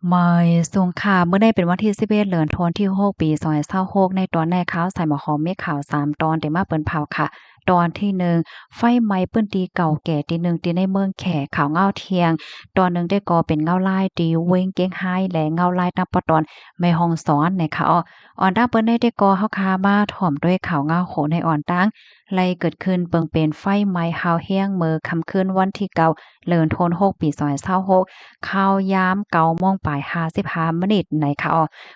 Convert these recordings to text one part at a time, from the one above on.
ไม่สงค่ะเมื่อได้เป็นวันที่11เดือนธันวาคมที่6ปี2026ในตอนแรกข่าวใส่หมอหอมมีข่าว3ตอนได้มาเปิ้นเผาค่ะตอนที่1ไฟไหม้ปื้นตีเก่าแก่ที่1ที่ในเมืองแขข่าวเงาเที่ยงตอนหนึ่งได้ก่อเป็นเงาลายตีเว้งเก้งไห้และเงาลายตามปะตอนแม่ฮ่องสอนนะคะอ่อนด้าเปิ้นได้ก่อเฮาคามาถ่อมด้วยข่าวเงาโขนให้อ่อนตั้งไล่เกิดขึ้นเปิงเป็นไฟไหม้ฮาวเฮียงเมื่อค่ำคืนวันที่9เดือนธันวาคมปี2026ข่าวยาม9:00นปลาย55มินิในค่ะ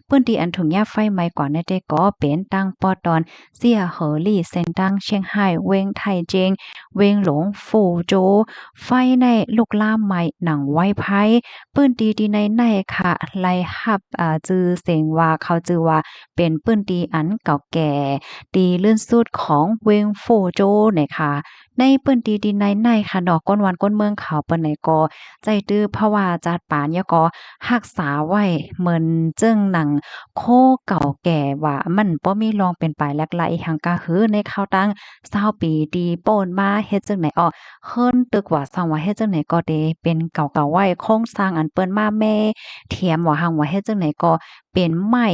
ปื้นที่อันถุงยาไฟไหม้ก่อนได้ก่อเป็นตั้งปอตอนเสี่ยเหอลี่เซิงตั้งเชียงไฮ้เวงไทเจิงเวงหลงฟูโจวไฟในลุกลามไหม้หนังไว้ไผปื้นตีที่ในค่ะไล่ฮับจื่อเสียงว่าเขาจื่อว่าเป็นปื้นตีอันเก่าแก่ตีลื่นสุดของเวงฟูโจวเนี่ยค่ะในปื้นตีที่ในค่ะดอกก้นวันก้นเมืองเขาเปิ้นไหนก็ใจตื้อเพราะว่าจัดปานยะก็รักษาไว้เหมือนจึงหนังโคเก่าแก่ว่ามันบ่มีรองเป็นปลายแลกหลายอีหังก็คือในคราวตั้ง20ปีที่โป้นมาเฮ็ดจังไหนเฮิ้นตึกว่าซังว่าเฮ็ดจังไหนก็เดเป็นเก่าๆไว้โครงสร้างอันเปิ้นมาแม่เทียมว่าหังว่าเฮ็ดจังไหนก็เป็นไม้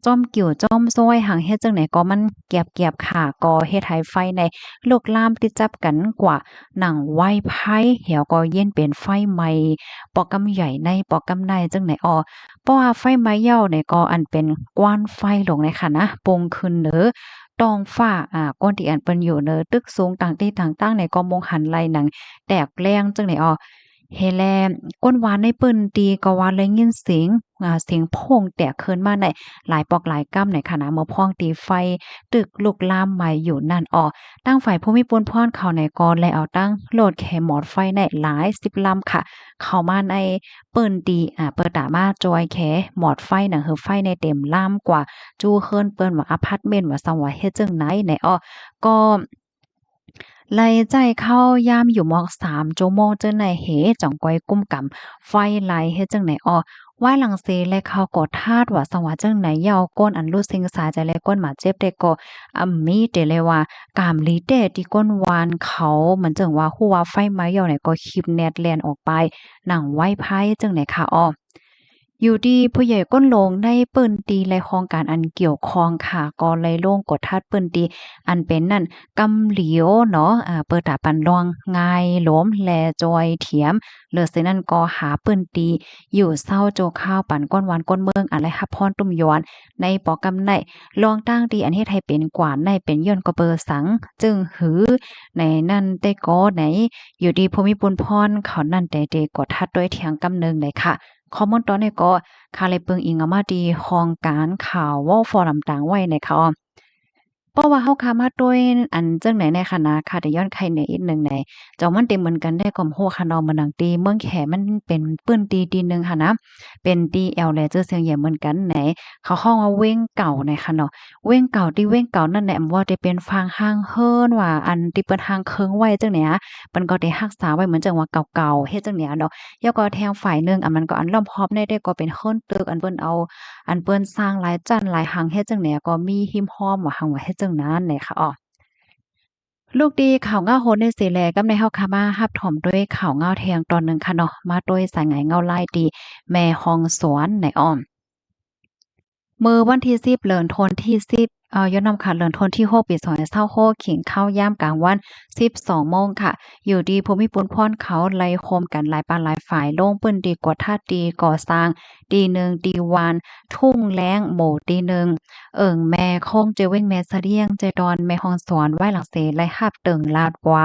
จ้อมกิ่วจ้อมซ้อยหังเฮ็ดจังไหนก็มันเกียบๆค่ะก็เฮ็ดให้ไฟในลุกลามติดจับกันกว่าหนังไว้ไผเหี่ยวก็เย็นเป็นไฟไหม้ปอกกำใหญ่ในปอกกำในจังไหนเพราะว่าไฟไหม้เหย้าเนี่ยก็อันเป็นกว้านไฟลงเลยค่ะนะโปงขึ้นเด้อตองฟ้าก้นที่อันเปิ้นอยู่เด้อตึกสูงต่างที่ต่างๆเนี่ยก็มองหันไหลหนังแตกแรงจังไหนเฮแลก้นวานในเปิ้นตีก็ว่าเลยยินเสียงเสียงโพงแตกขึ้นมาในหลายปอกหลายกำในค่ะนะเมื่อพ้องตีไฟตึกลุกลามไหม้อยู่นั่นตั้งฝ่ายภูมิพลพรเขาในก็เลยเอาตั้งโหลดแคหมอดไฟในหลาย10ลำค่ะเข้ามาในเปิ้นตีเปิดตามาจอยแขหมอดไฟน่ะคือไฟในเต็มลามกว่าจู้เคินเปิ้นว่าอะพาร์ตเมนต์ว่าซังว่าเฮ็ดจังไหนในก็ไล่ใจเข้ายามอยู่มอก3ชั่วโมงเจอในเหจ่องก้อยกุ้มกำไฟไหลเฮ็ดจังไหนว่าหลังเซและเขาก็ทาดว่าสังว่าจังไหนยาวก้นอันรู้สิงสาใจและก้นหมาเจ็บได้ก็มีแต่เลยว่ากามลีแต่ที่ก้นวานเขาเหมือนจังว่าฮู้ว่าไฟไหม้ยาวไหนก็คีบแนดแล่นออกไปหนังไว้ไผจังไหนค่ะอยู่ดีผู้ใหญ่ก้นลงในเปิ้นตีและโครงการอันเกี่ยวข้องค่ะก็เลยลงกดทัดเปิ้นตีอันเป็นนั่นกำเหลียวเนาะเปิดตาปันรองง่ายหลมแลจอยเถียมเหลือเสนั้นก็หาเปิ้นตีอยู่เศร้าโจข้าวปันก้นหวานก้นเมืองอะไรฮับพรตุ้มย้อนในปอกำในลองตั้งดีอันเฮ็ดให้เป็นกว่าในเป็นย้อนก็เบอร์สังจึงหือในนั่นได้ก็ไหนอยู่ดีภูมิพลพรเขานั่นแต่กดทัดด้วยเถียงกำนึงเลยค่ะ ข้อมูลตอนนี้ก็คาเลยเปิงอิงเอามาดีโครงการข่าวเว้าฟอรัมต่างไว้ในค่ะเพราะว่าเฮาคามาด้วยอันจังไหนในคณะค่ะแต่ย้อนไขในอีกหนึ่งในเจ้ามันเต็มเหมือนกันได้ก็ฮู้ค่ะเนาะมันดังตีเมืองแขมันเป็นปื้นตีหนึ่งค่ะนะเป็นตีแอลแลเจอเสียงใหญ่เหมือนกันไหนเขาฮ้องว่าเว้งเก่าในค่ะเนาะเว้งเก่าที่เว้งเก่านั่นแหละว่าได้เป็นฟางห้างเฮิรนว่าอันที่เปิ้นห้างเคิงไว้จังเนี้ยมันก็ได้รักษาไว้เหมือนจังว่าเก่าๆเฮ็ดจังเนี้ยเนาะแล้วก็แทงฝ่ายหนึ่งมันก็อันล้อมรอบได้ก็เป็นเฮิรนตึกอันเปิ้นเอา อันเปิ้นสร้างหลายจั่นหลายหังเฮ็ดจังแหนก็มีหิมห้อมว่าหังว่าเฮ็ดจังนั้นแหละค่ะลูกดีข่าวเงาโฮดในสิแลกำในเฮาค่ะมารับถมด้วยข่าวเงาแทงตอนหนึ่งค่ะเนาะมาด้วยสายไหงเงาลายดีแม่ฮองสวนในมื้อวันที่10เดือนธันวาคมที่10ย้อนนำค่ะเดือนธันวาคมที่6ปี2026ขิงเข้ายามกลางวัน12โมงค่ะอยู่ดีภูมิพลพรเขาไล่โคมกันหลายปานหลายฝ่ายลงปื้นดีกว่าท่าดีก่อสร้างดีหนึ่งดีวานทุ่งแล้งหมู่ดีหนึ่งแม่โคงเจเว้งแม่เสลียงเจดอนแม่ฮองสวนไว้หลังเสไล่ฮับเติงลาดหวา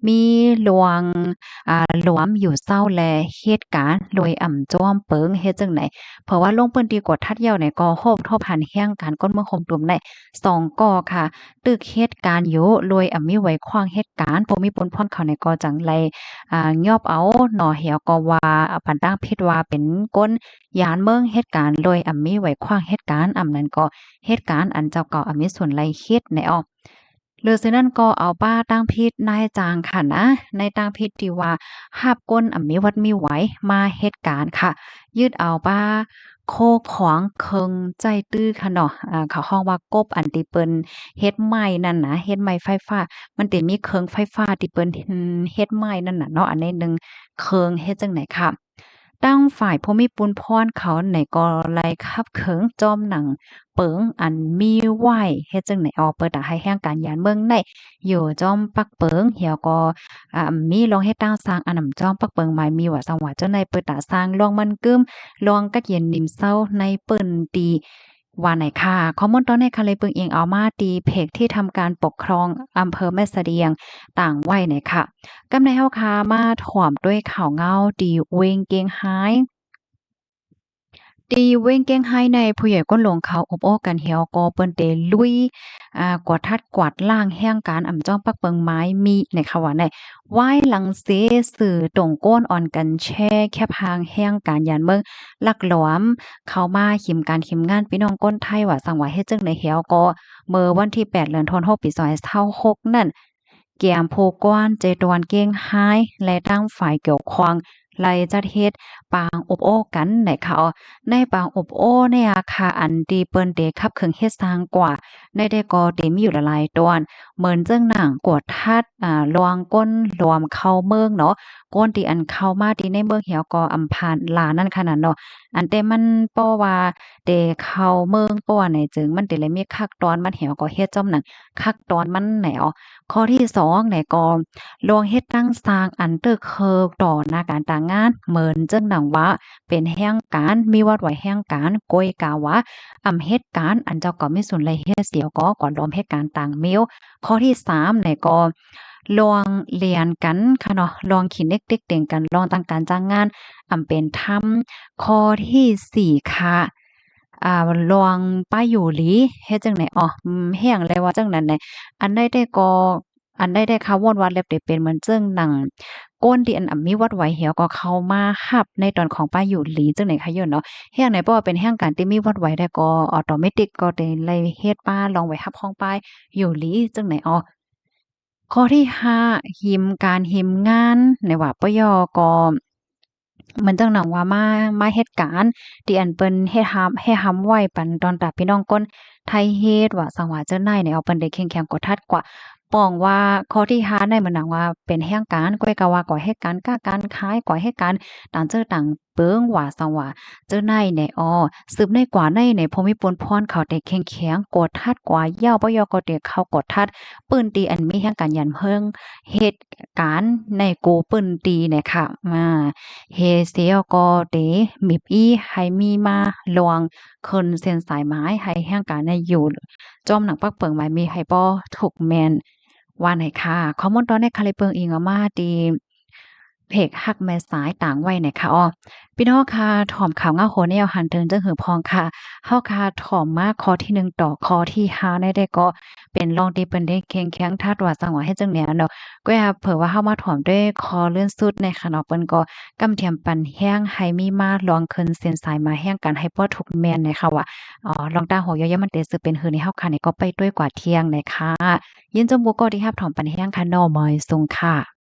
มีหลวงหลวมอยู่เศร้าแลเหตุการณ์รวยอ่ำจ้อมเปิงเฮ็ดจังไหน เพราะว่าลงปืนดีกว่าทัดเหี่ยวในกอโฮบทบหันเฮียงการก้นเมืองคมตุ่มใน2กอค่ะตึกเหตุการณ์อยู่รวยมีไว้ขว้างเหตุการณ์บ่มีปนพ่อนเขาในกอจังไรยอบเอาหน่อเหี่ยวก็ว่าปันตั้งพิษว่าเป็นก้นยานเมืองเหตุการณ์รวยมีไว้ขว้างเหตุการณ์นั้นก็เหตุการณ์อันเจ้าเก่ามีส่วนไรเฮ็ดในหรือฉะนั้นก็เอาป้าตั้งพิษนายจางค่ะนะในตั้งพิษที่ว่าหาบก้นมีวัดมีไหวมาเหตุการณ์ค่ะยืดเอาป้าโคขวางเคิงใจตื้อค่ะเนาะเขาฮ้องว่ากบอันที่เปิ้นเฮ็ดไม้นั่นนะเฮ็ดไม้ไฟฟ้ามันสิมีเคิงไฟฟ้าที่เปิ้นเฮ็ดไม้นั่นน่ะเนาะอันนี้หนึ่งเคิงเฮ็ดจังไหนค่ะ ตั้งฝ่ายผู้มีปุนพรเขาในก็ไล่คับเขิงจอมหนังเปิงอันมีไหวเฮ็ดจังไหนออเปิดตาให้แห่งการยานเมืองในอยู่จอมปักเปิงเหี่ยวก็มีลองเฮ็ดตั้งสร้างอันนำจอมปักเปิงหมายมีว่าสังว่าเจ้าในเปิดตาสร้างลองมันกึ้มลองกัดเย็นนิมเศร้าในเปิ้นตีว่าไหนค่ะข้อมูลตอนในค่ะเลยเปิงเองเอามาตีเพจที่ทำการปกครองอำเภอแม่เสลียงต่างไว้ไหนค่ะกำในเฮาค่ะมาถ่วมด้วยข่าวเงาดีเวงเกงไฮ้ดีเว้งเก้งไห้ในผู้ใหญ่ก้นหลวงเขาอบโอ้กันเหี่ยวก็เปิ้นเตลุยกวาดทัดกวาดล่างแห่งการอ่ำจ้องปักเปิงไม้มีในค่ะว่าในว้ายหลังเสสื่อตรงโก้นอ่อนกันแช่แคบหางแห่งการยานเมืองลักหลวมเข้ามาหิมการหิมงานพี่น้องก้นไทยว่าสังว่าเฮ็ดจังได๋เหี่ยวก็เมื่อวันที่8เดือนธันวาคมปี2566นั่น แกมโพกว้านเจตวนเก้งไห้และตั้งฝ่ายเกี่ยวข้องไล่จัดเฮ็ดปางอบโอ้กันในเขาในปางอบโอ้ในอาคาอันตีเปิ้นเดขับเครื่องเฮ็ดสร้างกว่าในได้ก็เตมีอยู่ละลายตอนเหมือนเจ้งหนังกวดทัดลวงก้นรวมเข้าเมืองเนาะก้นที่อันเข้ามาที่ในเมืองเหี่ยวก็อำพานลานั่นขนาดเนาะอันแต่มันเพราะว่าเดเข้าเมืองเพราะว่าไหนจึงมันเตเลยมีคักตอนมันเหี่ยวก็เฮ็ดจ้อมหนังคักตอนมันแหนว ข้อที่2เนี่ยก็ลองเฮ็ดตั้งสร้างอันเตอร์เคิร์ฟต่อหน้าการต่างงานเหมือนจังหนังว่าเป็นแห่งการมีวัดไว้แห่งการโกยกาวะเหตุการณ์อันเจ้าก็มีส่วนไรเฮ็ดเสียวก็ก่อนรวมเหตุการณ์ต่างมิ้วข้อที่3เนี่ยก็ลองเรียนกันค่ะเนาะลองคิดเล็กๆเต่งกันลองตั้งการจ้างงานเป็นธรรมข้อที่4ค่ะลองป้ายอยู่หลีเฮ็ดจังไหนอ้อเฮ็ดหยังเลยว่าจังนั้นแหละ อันใดได้ก็อันใดได้เขาวอนวัดแล้วได้เป็นเหมือนเจิ้งหนังก้นที่อันมีวัดไหวเหี่ยวก็เข้ามารับในตอนของป้าอยู่หลีจังไหนคะย้อนเนาะแฮ่งไหนบ่ว่าเป็นแฮ่งการที่มีวัดไหวได้ก็ออโตเมติกก็ได้เลยเฮ็ดป้าลองไว้รับของป้ายอยู่หลีจังไหนอ้อข้อที่5หิมงานในว่าปยก็เหมือนจังหนังว่ามาเฮ็ดการที่อันเปิ้นเฮ็ดหำไว้ปันตอนตาพี่น้องก้นไทยเฮ็ดว่าสังว่าเจ้านายเนี่ยเอาเปิ้นได้เข้งแข็งกว่าทัดกว่าป้องว่าข้อที่5ได้เหมือนหนังว่าเป็นแห่งการก้อยก็ว่าก่อเหตุการณ์ก้าการขายก่อเหตุการณ์ต่างเจอต่างเปิงว่าสังว่าเจ้านายเนี่ยสืบในกว่าในภูมิปนพรเขาได้เข้งแข็งกดทัดกว่ายาวบ่ยอก็ได้เข้ากดทัดปืนตีอันมีแห่งการยันเพิงเหตุการณ์ในกูปืนตีเนี่ยค่ะเฮเซียก็เตมิบอี้ให้มีมาลวงคนเส้นสายไม้ให้แห่งการในอยู่จอมหนังปักเปิงไม้มีให้บ่ถูกแมนว่าไหนค่ะข้อมูลตอนในคาลิเปิงอิงอามาดีเพกฮักแม่สายต่างไว้ไหนค่ะพี่น้องค่ะถ่อมข่าวเงาโหแนวหันเทิงจังหือพองค่ะเฮาค่ะถ่อมมาข้อที่1ต่อข้อที่5ได้ก็เป็นรองที่เปิ้นได้เข้งแข็งทัดว่าจังหวะเฮ็ดจังแนวเนาะ ก็อยากเผื่อว่าเฮามาถ่อมด้วยคอเลื่อนสุดในค่ะเนาะเปิ้นก็กำเทียมปันแห้งให้มีมาลองขึ้นเส้นสายมาแห้งกันให้บ่ทุกแม่นเลยค่ะว่าลองตาโหยอยมันเตซึเป็นหือในเฮาค่ะนี่ก็ไปด้วยกว่าเที่ยงเลยค่ะยินจมบุก็ที่รับถ่อมปันแห้งค่ะน้อมอยสุงค่ะ